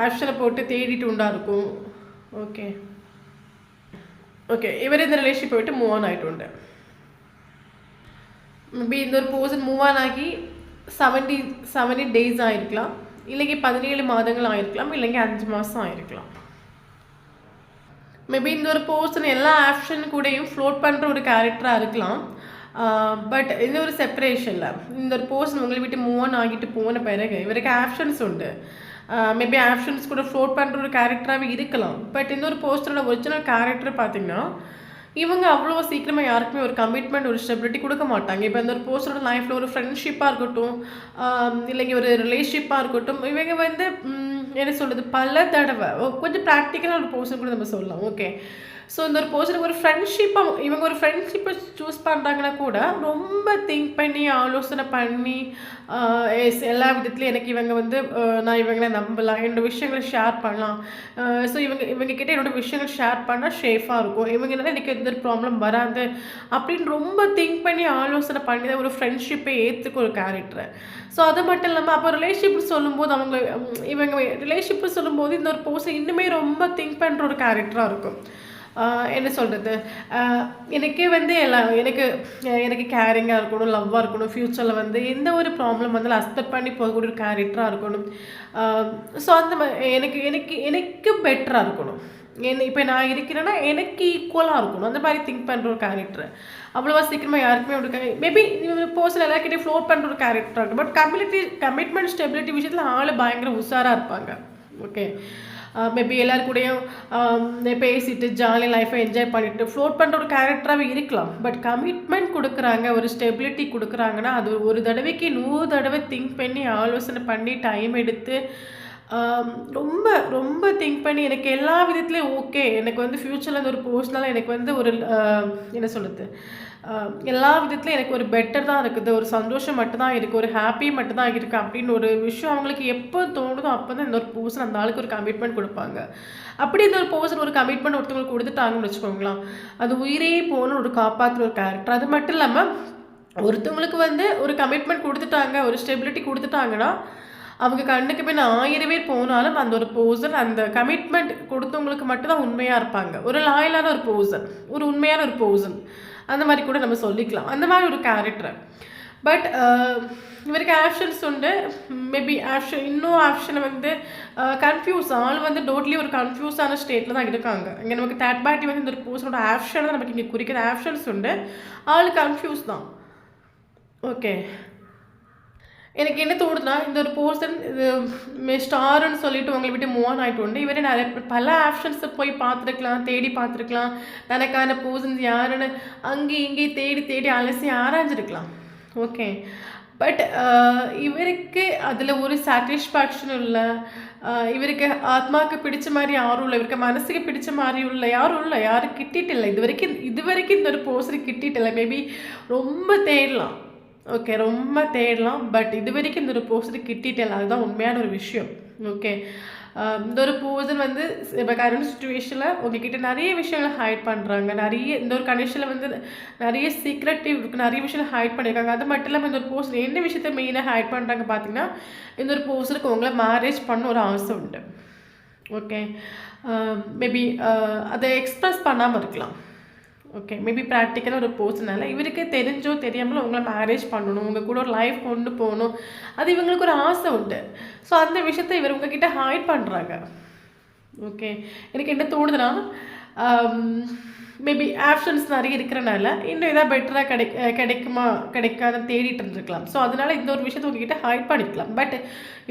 ஆப்ஷனை போட்டு தேடிட்டு உண்டா இருக்கும். ஓகே ஓகே இவர் இந்த ரிலேஷன்ஷிப்பை விட்டு மூவ் ஆன் ஆகிட்டு. மேபி இந்த ஒரு பர்சன் மூவ் ஆன் ஆகி 70 days ஆகிருக்கலாம், இல்லைங்க 17 மாதங்கள் ஆகிருக்கலாம், இல்லைங்க 5 மாதம் ஆகிருக்கலாம். மேபி இந்த ஒரு பர்சன் எல்லா ஆப்ஷன் கூடயும் ஃப்ளோட் பண்ணுற ஒரு கேரக்டராக இருக்கலாம். பட் இந்த ஒரு செப்பரேஷனில் இந்த ஒரு பர்சன் உங்களை விட்டு மூவ் ஆன் ஆகிட்டு போன பிறகு இவருக்கு ஆப்ஷன்ஸ் உண்டு. மேபி ஆப்ஷன்ஸ் கூட ஃப்ளோட் பண்ணுற ஒரு கேரக்டராகவே இருக்கலாம். பட் இந்த ஒரு பர்சனோட ஒரிஜினல் கேரக்டர் பார்த்திங்கன்னா, இவங்க அவ்வளோ சீக்கிரமாக யாருக்குமே ஒரு கமிட்மெண்ட், ஒரு ஸ்டெபிலிட்டி கொடுக்க மாட்டாங்க. இப்போ இந்த ஒரு பர்சனோட லைஃப்பில் ஒரு ஃப்ரெண்ட்ஷிப்பாக இருக்கட்டும், இல்லைங்க ஒரு ரிலேஷன்ஷிப்பாக இருக்கட்டும், இவங்க வந்து என்ன சொல்கிறது, பல தடவை கொஞ்சம் ப்ராக்டிக்கலாக ஒரு பர்சன் கூட நம்ம சொல்லலாம். ஓகே, ஸோ இந்த ஒரு பர்சனுக்கு ஒரு ஃப்ரெண்ட்ஷிப்பாக இவங்க ஒரு ஃப்ரெண்ட்ஷிப்பை சூஸ் பண்ணுறாங்கன்னா கூட ரொம்ப திங்க் பண்ணி ஆலோசனை பண்ணி எல்லா விதத்துலையும் எனக்கு இவங்க வந்து நான் இவங்களை நம்பலாம், என்னோடய விஷயங்களை ஷேர் பண்ணலாம், ஸோ இவங்கக்கிட்ட என்னோடய விஷயங்கள் ஷேர் பண்ணால் சேஃபாக இருக்கும், இவங்கனால எனக்கு எந்த ஒரு ப்ராப்ளம் வராது அப்படின்னு ரொம்ப திங்க் பண்ணி ஆலோசனை பண்ணி தான் ஒரு ஃப்ரெண்ட்ஷிப்பை ஏற்றுக்க ஒரு கேரக்டர். ஸோ அது மட்டும் இல்லாமல் அப்போ ரிலேஷன்ஷிப் சொல்லும்போது இவங்க ரிலேஷன்ஷிப் சொல்லும்போது இந்த ஒரு பர்சன் இன்னுமே ரொம்ப திங்க் பண்ணுற ஒரு கேரக்டராக இருக்கும். என்ன சொல்கிறது, எனக்கே வந்து எனக்கு கேரிங்காக இருக்கணும், லவ்வாக இருக்கணும், ஃப்யூச்சரில் வந்து எந்த ஒரு ப்ராப்ளம் வந்து அக்செப்ட் பண்ணி போகக்கூடிய ஒரு கேரக்டராக இருக்கணும். ஸோ அந்த எனக்கு பெட்டராக இருக்கணும், இப்போ நான் இருக்கிறேன்னா எனக்கு ஈக்குவலாக இருக்கணும், அந்த மாதிரி திங்க் பண்ணுற ஒரு கேரக்டர். அவ்வளோவா சீக்கிரமாக யாருக்குமே ஒரு மேபி பர்சன் எல்லாருக்கிட்டே ஃப்ளோட் பண்ணுற ஒரு கேரக்டராக இருக்கும். பட் கமிட்மெண்ட் ஸ்டெபிலிட்டி விஷயத்தில் ஆள் பயங்கர உஷாராக இருப்பாங்க. ஓகே, மேபி எல்லாருக்கூடையும் பேசிட்டு ஜாலியாக லைஃப்பை என்ஜாய் பண்ணிட்டு ஃப்ளோட் பண்ணுற ஒரு கேரக்டராகவே இருக்கலாம். பட் கமிட்மெண்ட் கொடுக்குறாங்க, ஒரு ஸ்டெபிலிட்டி கொடுக்குறாங்கன்னா அது ஒரு தடவைக்கு 100 தடவை திங்க் பண்ணி ஆலோசனை பண்ணி டைம் எடுத்து ரொம்ப ரொம்ப திங்க் பண்ணி எனக்கு எல்லா விதத்துலேயும் ஓகே, எனக்கு வந்து ஃப்யூச்சரில் அந்த ஒரு பர்சனலாக எனக்கு வந்து ஒரு என்ன சொல்கிறது, எல்லா விதத்துலையும் எனக்கு ஒரு பெட்டர் தான் இருக்குது, ஒரு சந்தோஷம் மட்டும்தான் இருக்குது, ஒரு ஹாப்பி மட்டும்தான் இருக்குது அப்படின்னு ஒரு விஷயம் அவங்களுக்கு எப்போ தோணுதோ அப்போ தான் இந்த ஒரு பர்சன் அந்த ஆளுக்கு ஒரு கமிட்மெண்ட் கொடுப்பாங்க. அப்படி இந்த ஒரு பர்சன் ஒரு கமிட்மெண்ட் ஒருத்தவங்களுக்கு கொடுத்துட்டாங்கன்னு வச்சுக்கோங்களேன், அது உயிரே போகணும் ஒரு காப்பாற்றுற ஒரு கேரக்டர். அது மட்டும் இல்லாமல் ஒருத்தவங்களுக்கு வந்து ஒரு கமிட்மெண்ட் கொடுத்துட்டாங்க, ஒரு ஸ்டெபிலிட்டி கொடுத்துட்டாங்கன்னா அவங்க கண்ணுக்கு போய் 1000 பேர் போனாலும் அந்த ஒரு பர்சன் அந்த கமிட்மெண்ட் கொடுத்தவங்களுக்கு மட்டும்தான் உண்மையாக இருப்பாங்க. ஒரு லாயலான ஒரு பர்சன், ஒரு உண்மையான ஒரு பர்சன், அந்த மாதிரி கூட நம்ம சொல்லிக்கலாம், அந்த மாதிரி ஒரு கேரக்டர். பட் இவருக்கு ஆப்ஷன்ஸ் உண்டு. மேபி இன்னும் ஆப்ஷனை வந்து கன்ஃபியூஸ், ஆள் வந்து டோட்லி ஒரு கன்ஃபியூஸான ஸ்டேட்டில் தான் இருக்காங்க. இங்கே நமக்கு தேர்ட் பார்ட்டி வந்து இந்த ஒரு பர்சனோட ஆப்ஷனை தான் நமக்கு இங்கே குறிக்கிற ஆப்ஷன்ஸ் உண்டு, ஆள் கன்ஃபியூஸ் தான். ஓகே, எனக்கு என்ன தோணுதுன்னா இந்த ஒரு பர்சன் ஸ்டார்னு சொல்லிட்டு உங்களை விட்டு மூவ் ஆன் ஆகிட்டு உண்டு. இவரே பல ஆப்ஷன்ஸை போய் பார்த்துருக்கலாம், தேடி பார்த்துருக்கலாம், தனக்கான பர்சன்ஸ் யாருன்னு அங்கேயும் இங்கேயும் தேடி தேடி அலசி ஆராய்ஞ்சிருக்கலாம். ஓகே, பட் இவருக்கு அதில் ஒரு சாட்டிஸ்ஃபேக்ஷன் இல்லை, இவருக்கு ஆத்மாவுக்கு பிடிச்ச மாதிரி யாரும் இல்லை, இவருக்கு மனசுக்கு பிடிச்ச மாதிரியும் இல்லை, யாரும் கிட்டிட்டு இல்லை, இது வரைக்கும் இந்த ஒரு பர்சனுக்கு கிட்டிட்டு இல்லை. மேபி ரொம்ப தேடலாம், ஓகே ரொம்ப தேடலாம், பட் இது வரைக்கும் இந்த ஒரு பர்சனுக்கு கிட்டிட்டல, அதுதான் உண்மையான ஒரு விஷயம். ஓகே, இந்த ஒரு பர்சன் வந்து இப்போ கரண்ட் சுச்சுவேஷனில் உங்ககிட்ட நிறைய விஷயங்களை ஹைட் பண்ணுறாங்க, இந்த ஒரு கண்டிஷனில் வந்து நிறைய சீக்ரெட்டிவ் இருக்குது, நிறைய விஷயங்கள் ஹைட் பண்ணியிருக்காங்க. அது மட்டும் இல்லாமல் இந்த ஒரு பர்சன் என்ன விஷயத்த மெயினாக ஹைட் பண்ணுறாங்க பார்த்தீங்கன்னா, இந்த ஒரு பர்சனுக்கு உங்களை மேரேஜ் பண்ண ஒரு ஆசை உண்டு. ஓகே, மேபி அதை எக்ஸ்ப்ரெஸ் பண்ணாமல் இருக்கலாம். ஓகே, மேபி ப்ராக்டிக்கலாக ஒரு பர்சனால இவருக்கு தெரிஞ்சோ தெரியாமலோ உங்களை மேரேஜ் பண்ணணும், உங்கள் கூட ஒரு லைஃப் கொண்டு போகணும், அது இவங்களுக்கு ஒரு ஆசை உண்டு. ஸோ அந்த விஷயத்தை இவர் உங்ககிட்ட ஹைட் பண்ணுறாங்க. ஓகே, எனக்கு என்ன தோணுதுன்னா மேபி ஆப்ஷன்ஸ் நிறைய இருக்கிறனால இன்னும் எதாவது பெட்டராக கிடைக்காத தேடிட்டு இருந்துருக்கலாம். ஸோ அதனால் இந்த ஒரு விஷயத்தை உங்ககிட்ட ஹைட் பண்ணிக்கலாம். பட்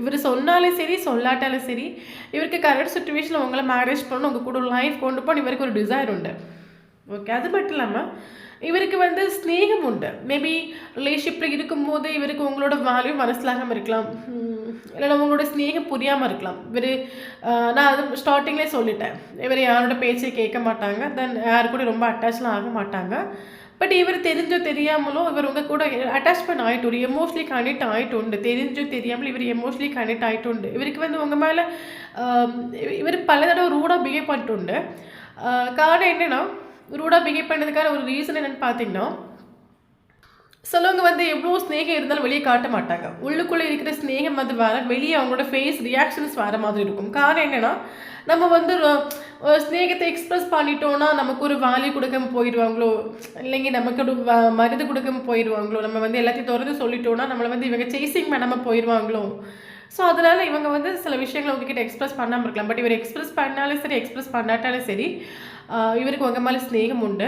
இவர் சொன்னாலும் சரி சொல்லாட்டாலும் சரி இவருக்கு கரண்ட் சுச்சுவேஷனில் உங்களை மேரேஜ் பண்ணணும், உங்கள் கூட ஒரு லைஃப் கொண்டு போகணும், இவருக்கு ஒரு டிசைர் உண்டு. ஓகே, அது மட்டும் இல்லாமல் இவருக்கு வந்து ஸ்நேகம் உண்டு. மேபி ரிலேஷன்ஷிப்பில் இருக்கும்போது இவருக்கு உங்களோட வேல்யூ மனசிலாகாமல் இருக்கலாம், இல்லைன்னா உங்களோட ஸ்நேகம் புரியாமல் இருக்கலாம். இவர் நான் அது ஸ்டார்டிங்லேயே சொல்லிட்டேன், இவர் யாரோட பேச்சை கேட்க மாட்டாங்க, தென் யாரு கூட ரொம்ப அட்டாச்லாம் ஆக மாட்டாங்க. பட் இவர் தெரிஞ்சோ தெரியாமலோ இவர் உங்கள் கூட அட்டாச்மெண்ட் ஆகிட்டு எமோஷ்னலி கனெக்ட் ஆகிட்டு தெரிஞ்சோ தெரியாமல் இவர் எமோஷ்னலி கனெக்ட் ஆகிட்டு இவருக்கு வந்து உங்கள் மேலே இவர் பல தடவை ரூடாக பிஹேவ் பண்ணிட்டு காரணம் என்னென்னா, ரூடாக பிஹேவ் பண்ணதுக்கான ஒரு ரீசன் என்னென்னு பார்த்தீங்கன்னா, சிலவங்க வந்து எவ்வளோ ஸ்நேகம் இருந்தாலும் வெளியே காட்ட மாட்டாங்க. உள்ளுக்குள்ளே இருக்கிற ஸ்நேகம் வந்து வேறு, வெளியே அவங்களோட ஃபேஸ் ரியாக்ஷன்ஸ் வேறு மாதிரி இருக்கும். காரணம் என்னென்னா, நம்ம வந்து ஸ்நேகத்தை எக்ஸ்ப்ரெஸ் பண்ணிட்டோன்னா நமக்கு ஒரு வேல்யூ கொடுக்காம போயிடுவாங்களோ, இல்லைங்க நமக்கு ஒரு மருந்து கொடுக்காம போயிடுவாங்களோ, நம்ம வந்து எல்லாத்தையும் திறந்து சொல்லிட்டோன்னா நம்மளை வந்து இவங்க சேசிங் பண்ணாமல் போயிடுவாங்களோ. ஸோ அதனால் இவங்க வந்து சில விஷயங்களை உங்ககிட்ட எக்ஸ்ப்ரெஸ் பண்ணாமல் இருக்கலாம். பட் இவர் எக்ஸ்ப்ரெஸ் பண்ணாலும் சரி, எக்ஸ்ப்ரெஸ் பண்ணாட்டாலும் சரி, இவருக்கு உங்கள் மேலே ஸ்நேகம் உண்டு.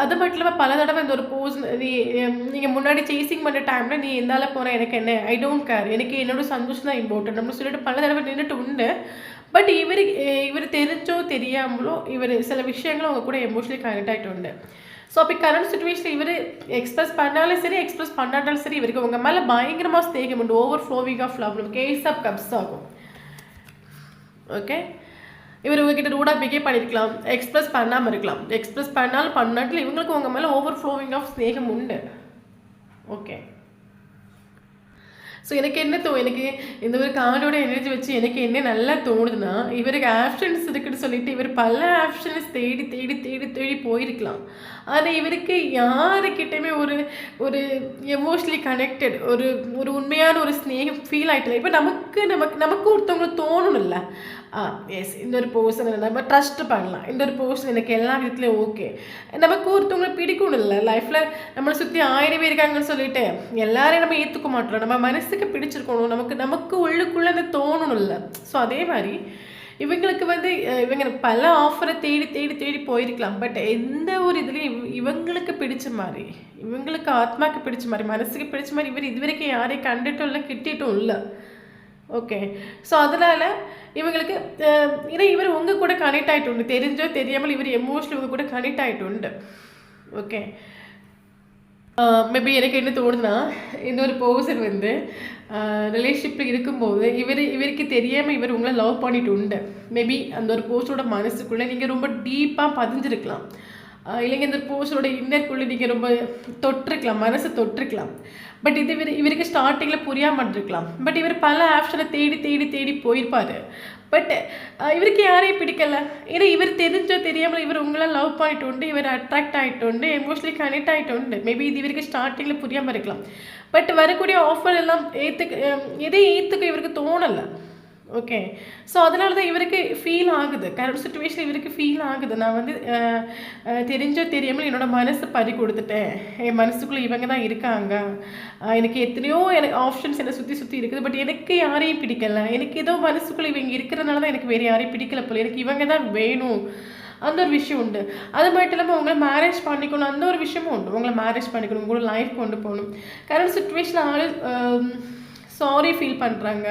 அது மட்டும் இல்லாமல் பல தடவை இந்த ஒரு போஸ் நீங்கள் முன்னாடி சேசிங் பண்ணுற டைமில் நீ எந்தால போகிறேன் எனக்கு என்ன, ஐ டோன்ட் கேர், எனக்கு என்னோட சந்தோஷம் தான் இம்பார்ட்டன்ட் நம்ம சொல்லிட்டு பல தடவை நின்றுட்டு உண்டு. பட் இவர் தெரிஞ்சோ தெரியாமலோ இவர் சில விஷயங்களும் அவங்க கூட எமோஷனலி கனெக்ட் ஆகிட்டு உண்டு. ஸோ அப்போ கரண்ட் சுச்சுவேஷனில் இவர் எக்ஸ்ப்ரெஸ் பண்ணாலும் சரி, எக்ஸ்ப்ரெஸ் பண்ணாட்டாலும் சரி, இவருக்கு உங்கள் மேலே பயங்கரமாக ஸ்நேகம் உண்டு. Overflowing of love, case of cups ஆகும். ஓகே, இவர் உங்ககிட்ட ரூடாக பிகே பண்ணியிருக்கலாம், எக்ஸ்ப்ரெஸ் பண்ணாமல் இருக்கலாம். எக்ஸ்ப்ரெஸ் பண்ணாலும் பண்ணாட்டில் இவங்களுக்கு உங்கள் மேலே ஓவர் ஃப்ளோவிங் ஆஃப் ஸ்நேகம் உண்டு. ஓகே, ஸோ எனக்கு என்ன எனக்கு இந்த ஒரு கார்டோட எனர்ஜி வச்சு எனக்கு என்ன நல்லா தோணுதுன்னா, இவருக்கு ஆப்ஷன்ஸ் இருக்குன்னு சொல்லிட்டு இவர் பல ஆப்ஷன்ஸ் தேடி தேடி தேடி தேடி போயிருக்கலாம். ஆனால் இவருக்கு யாருக்கிட்டையுமே ஒரு ஒரு எமோஷ்னலி கனெக்டட் ஒரு ஒரு உண்மையான ஒரு ஸ்நேகம் ஃபீல் ஆகிட்டல. இப்போ நமக்கு நமக்கு நமக்கு ஒருத்தவங்களுக்கு தோணணும்ல, எஸ் இந்த ஒரு பர்சன் நம்ம ட்ரஸ்ட் பண்ணலாம், இந்த ஒரு பர்சன் எனக்கு எல்லா விதத்துலையும் ஓகே, நமக்கு ஒருத்தவங்களை பிடிக்கணும் இல்லை. லைஃப்பில் நம்மளை சுற்றி 1000 பேர் இருக்காங்கன்னு சொல்லிட்டு எல்லாரையும் நம்ம ஏற்றுக்க மாட்டோம். நம்ம மனசுக்கு பிடிச்சிருக்கணும், நமக்கு உள்ளுக்குள்ளே அந்த தோணணும் இல்லை. ஸோ அதே மாதிரி இவங்களுக்கு வந்து இவங்க பல ஆஃபரை தேடி தேடி தேடி போயிருக்கலாம். பட் எந்த ஒரு இதுலேயும் இவங்களுக்கு பிடிச்ச மாதிரி, இவங்களுக்கு ஆத்மாவுக்கு பிடிச்ச மாதிரி, மனசுக்கு பிடிச்ச மாதிரி இவர் இது வரைக்கும் யாரையும் கண்டுட்டும் இல்லை, கிட்டிட்டும் இல்லை. ஓகே, ஸோ அதனால் இவங்களுக்கு ஏன்னா இவர் உங்கள் கூட கனெக்ட் ஆகிட்டு உண்டு, தெரிஞ்சோ தெரியாமல் இவர் எமோஷனல் உங்கள் கூட கனெக்ட் ஆகிட்டு உண்டு. ஓகே, மேபி எனக்கு என்ன தோணுதுன்னா, இந்த ஒரு பர்சன் வந்து ரிலேஷன்ஷிப்பில் இருக்கும்போது இவருக்கு தெரியாமல் இவர் உங்களை லவ் பண்ணிட்டு உண்டு. மேபி அந்த ஒரு பர்சனோட மனசுக்குள்ளே நீங்கள் ரொம்ப டீப்பாக பதிஞ்சிருக்கலாம், இல்லைங்க இந்த போஸ்டரோட இன்னருக்குள்ளே நீங்கள் ரொம்ப தொட்டிருக்கலாம், மனசு தொட்டிருக்கலாம். பட் இது இவருக்கு ஸ்டார்டிங்கில் புரியாமல் இருக்கலாம். பட் இவர் பல ஆப்ஷனை தேடி தேடி தேடி போயிருப்பார். பட் இவருக்கு யாரையும் பிடிக்கலை. ஏன்னா இவர் தெரிஞ்சோ தெரியாமல் இவர் உங்களை லவ் பண்ணிட்டு உண்டு, இவர் அட்ராக்ட் ஆகிட்டு உண்டு, எமோஷனலி கனெக்ட் ஆகிட்டு உண்டு. மேபி இது இவருக்கு ஸ்டார்டிங்கில் புரியாமல் இருக்கலாம். பட் வரக்கூடிய ஆஃபர் எல்லாம் எதையும் ஏற்றுக்க இவருக்கு தோணலை. ஓகே, ஸோ அதனால தான் இவருக்கு ஃபீல் ஆகுது, கரண்ட் சுச்சுவேஷன் இவருக்கு ஃபீல் ஆகுது, நான் வந்து தெரிஞ்சோ தெரியாமல் என்னோடய மனசை பறி கொடுத்துட்டேன், என் மனசுக்குள்ளே இவங்க தான் இருக்காங்க, எனக்கு எத்தனையோ எனக்கு ஆப்ஷன்ஸ் என்னை சுற்றி சுற்றி இருக்குது, பட் எனக்கு யாரையும் பிடிக்கலை, எனக்கு ஏதோ மனசுக்குள்ளே இவங்க இருக்கிறதுனால தான் எனக்கு வேறு யாரையும் பிடிக்கல போல, எனக்கு இவங்க தான் வேணும், அந்த ஒரு விஷயம் உண்டு. அது மட்டும் இல்லாமல் உங்களை மேரேஜ் பண்ணிக்கணும், அந்த ஒரு விஷயமும் உண்டு. உங்களை மேரேஜ் பண்ணிக்கணும், உங்களோட லைஃப் கொண்டு போகணும். கரண்ட் சுச்சுவேஷன் ஆள் சாரி ஃபீல் பண்ணுறாங்க,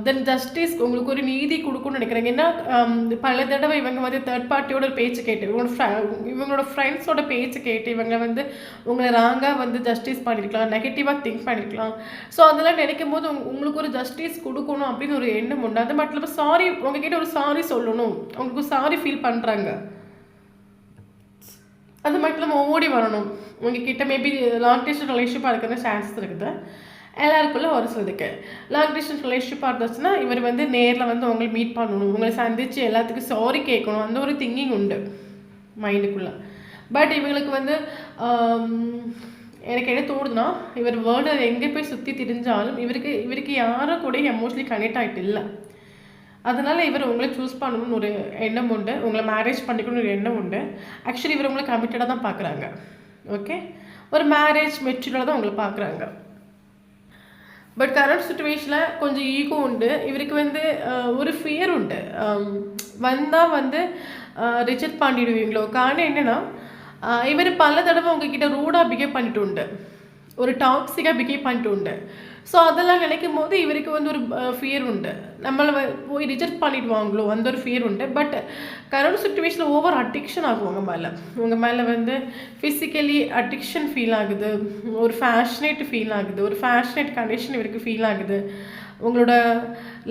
தென் ஜஸ்டிஸ் உங்களுக்கு ஒரு நீதி கொடுக்கணும்னு நினைக்கிறாங்க. ஏன்னா பல தடவை இவங்க வந்து தேர்ட் பார்ட்டியோட ஒரு பேச்சு கேட்டு, இவங்களோட ஃப்ரெண்ட்ஸோட பேச்சு கேட்டு இவங்க வந்து உங்களை ராங்காக வந்து ஜஸ்டிஸ் பண்ணியிருக்கலாம், நெகட்டிவாக திங்க் பண்ணியிருக்கலாம். ஸோ அதெல்லாம் நினைக்கும் போது உங்களுக்கு ஒரு ஜஸ்டிஸ் கொடுக்கணும் அப்படின்னு ஒரு எண்ணம் உண்டு. அது மட்டும் இல்லாமல் சாரி, உங்ககிட்ட ஒரு சாரி சொல்லணும், உங்களுக்கு சாரி ஃபீல் பண்ணுறாங்க. அது மட்டும் இல்லாமல் ஓடி வரணும் உங்ககிட்ட. மேபி லாங் டிஸ்டன்ஸ் ரிலேஷன்ஷிப்பாக இருக்கிற சான்சஸ் இருக்குது எல்லாருக்குள்ளே ஒரு சிலதுக்கு. லாங் டிஸ்டன்ஸ் ரிலேஷன்ஷிப்பாக இருந்துச்சுன்னா இவர் வந்து நேரில் வந்து உங்களை மீட் பண்ணணும், உங்களை சந்தித்து எல்லாத்துக்கும் சாரி கேட்கணும், அந்த ஒரு திங்கிங் உண்டு மைண்டுக்குள்ளே. பட் இவங்களுக்கு வந்து எனக்கு என்ன தோணுதுன்னா, இவர் வேர்ல்டு எங்கே போய் சுற்றி திரிஞ்சாலும் இவருக்கு யாரும் கூட எமோஷனலி கனெக்ட் ஆகிட்டு இல்லை. அதனால் இவர் உங்களை சூஸ் பண்ணணும்னு ஒரு எண்ணம் உண்டு, உங்களை மேரேஜ் பண்ணிக்கணும்னு ஒரு எண்ணம் உண்டு. ஆக்சுவலி இவர் உங்களை கமிட்டடாக தான் பார்க்குறாங்க. ஓகே, ஒரு மேரேஜ் மெச்சூர்டாக தான் உங்களை பார்க்குறாங்க. பட் கரண்ட் சுச்சுவேஷனில் கொஞ்சம் ஈகோ உண்டு. இவருக்கு வந்து ஒரு ஃபியர் உண்டு, வந்தால் வந்து ரிஜெக்ட் பண்ணிடுவீங்களோ. காரணம் என்னென்னா, இவர் பல தடவை உங்ககிட்ட ரூடாக பிஹேவ் பண்ணிட்டு உண்டு. ஒரு டாக்ஸிக்காக பிஹேவ் பண்ணிட்டு உண்டு. ஸோ அதெல்லாம் நினைக்கும் போது இவருக்கு வந்து ஒரு ஃபியர் உண்டு, நம்மளை போய் ரிஜெக்ட் பண்ணிடுவாங்களோ அந்த ஒரு ஃபியர் உண்டு. பட் கரண்ட் சுச்சுவேஷனில் ஓவர் அடிக்ஷன் ஆகும் உங்கள் மேலே வந்து ஃபிசிக்கலி அடிக்ஷன் ஃபீல் ஆகுது, ஒரு ஃபேஷனேட் ஃபீல் ஆகுது, ஒரு ஃபேஷனேட் கண்டிஷன் இவருக்கு ஃபீல் ஆகுது. உங்களோட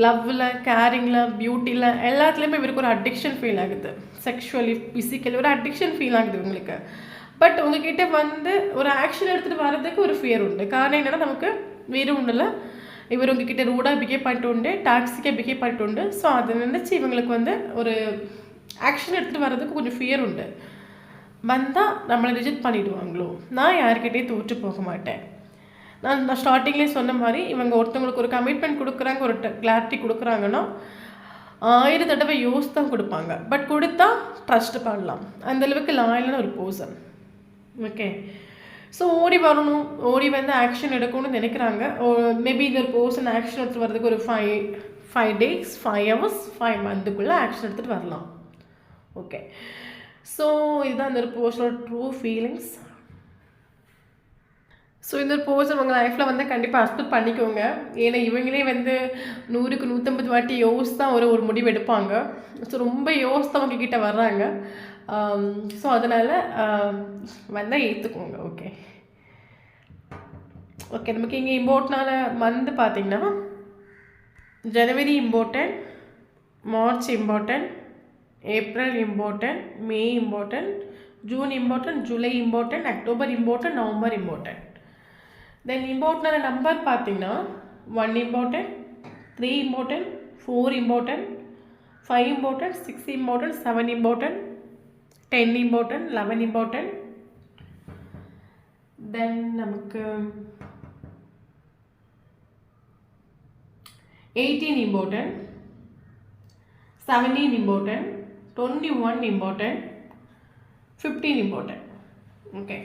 லவ்வில், கேரிங்கில், பியூட்டியில் எல்லாத்துலேயுமே இவருக்கு ஒரு அடிக்ஷன் ஃபீல் ஆகுது. செக்ஷுவலி, ஃபிசிக்கலி ஒரு அடிக்ஷன் ஃபீல் ஆகுது உங்களுக்கு. பட் உங்ககிட்ட வந்து ஒரு ஆக்ஷன் எடுத்துகிட்டு வர்றதுக்கு ஒரு ஃபியர் உண்டு. காரணம் என்னென்னா, நமக்கு வேறு ஒன்றும் இல்லை, இவர் உங்ககிட்ட ரூடாக பிஹேவ் பண்ணிட்டு உண்டு, டாக்ஸிக்காக பிஹேவ் பண்ணிட்டு உண்டு. ஸோ அதை நினச்சி இவங்களுக்கு வந்து ஒரு ஆக்ஷன் எடுத்துகிட்டு வர்றதுக்கு கொஞ்சம் ஃபியர் உண்டு. வந்தால் நம்மளை ரிஜெக்ட் பண்ணிவிடுவாங்களோ, நான் யார்கிட்டையும் தோற்று போக மாட்டேன். நான் ஸ்டார்டிங்லேயே சொன்ன மாதிரி, இவங்க ஒருத்தவங்களுக்கு ஒரு கமிட்மெண்ட் கொடுக்குறாங்க, ஒரு கிளாரிட்டி கொடுக்குறாங்கன்னா 1000 தடவை யோசி தான் கொடுப்பாங்க. பட் கொடுத்தா ட்ரஸ்ட் பண்ணலாம், அந்தளவுக்கு லாயலான ஒரு பர்சன். ஓகே, ஸோ ஓடி வரணும், ஓடி வந்து ஆக்ஷன் எடுக்கணும்னு நினைக்கிறாங்க. மேபி இந்த ஒரு பர்சன் ஆக்ஷன் எடுத்துகிட்டு வரதுக்கு ஒரு 5 days, 5 hours, 5 monthக்குள்ளே ஆக்ஷன் எடுத்துகிட்டு வரலாம். ஓகே, ஸோ இதுதான் இந்த ஒரு பர்சனோட ட்ரூ ஃபீலிங்ஸ். ஸோ இந்த ஒரு பர்சன் உங்கள் லைஃப்பில் வந்து கண்டிப்பாக அக்செப்ட் பண்ணிக்கோங்க. ஏன்னா இவங்களே வந்து 100க்கு 150 வாட்டி யோசித்து தான் ஒரு முடிவு எடுப்பாங்க. ஸோ ரொம்ப யோசித்து அவங்க கிட்டே வர்றாங்க. ஸோ அதனால் வந்தால் ஏற்றுக்கோங்க. ஓகே ஓகே நமக்கு இங்கே இம்போர்ட்டனான மந்த் பார்த்திங்கன்னா, ஜனவரி important, March important, April important, May important, June important, ஜூலை important, October important, November important. Then இம்பார்ட்டனான நம்பர் பார்த்திங்கன்னா 1 important, 3 important, 4 important, 5 important, 6 important, 7 important, 10 important, 11 important. Then நமக்கு 18 important, 17 important, 21 important, 15 important. Okay,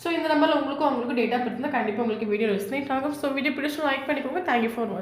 so இந்த நம்பரில் உங்களுக்கும் டேட்டா பற்றி தான் கண்டிப்பாக உங்களுக்கு வீடியோ ரெஸ்னேட் ஆகும். ஸோ வீடியோ பிடிச்சி லைக் பண்ணிக்கோங்க. தேங்க்யூ ஃபார் வாட்சிங்.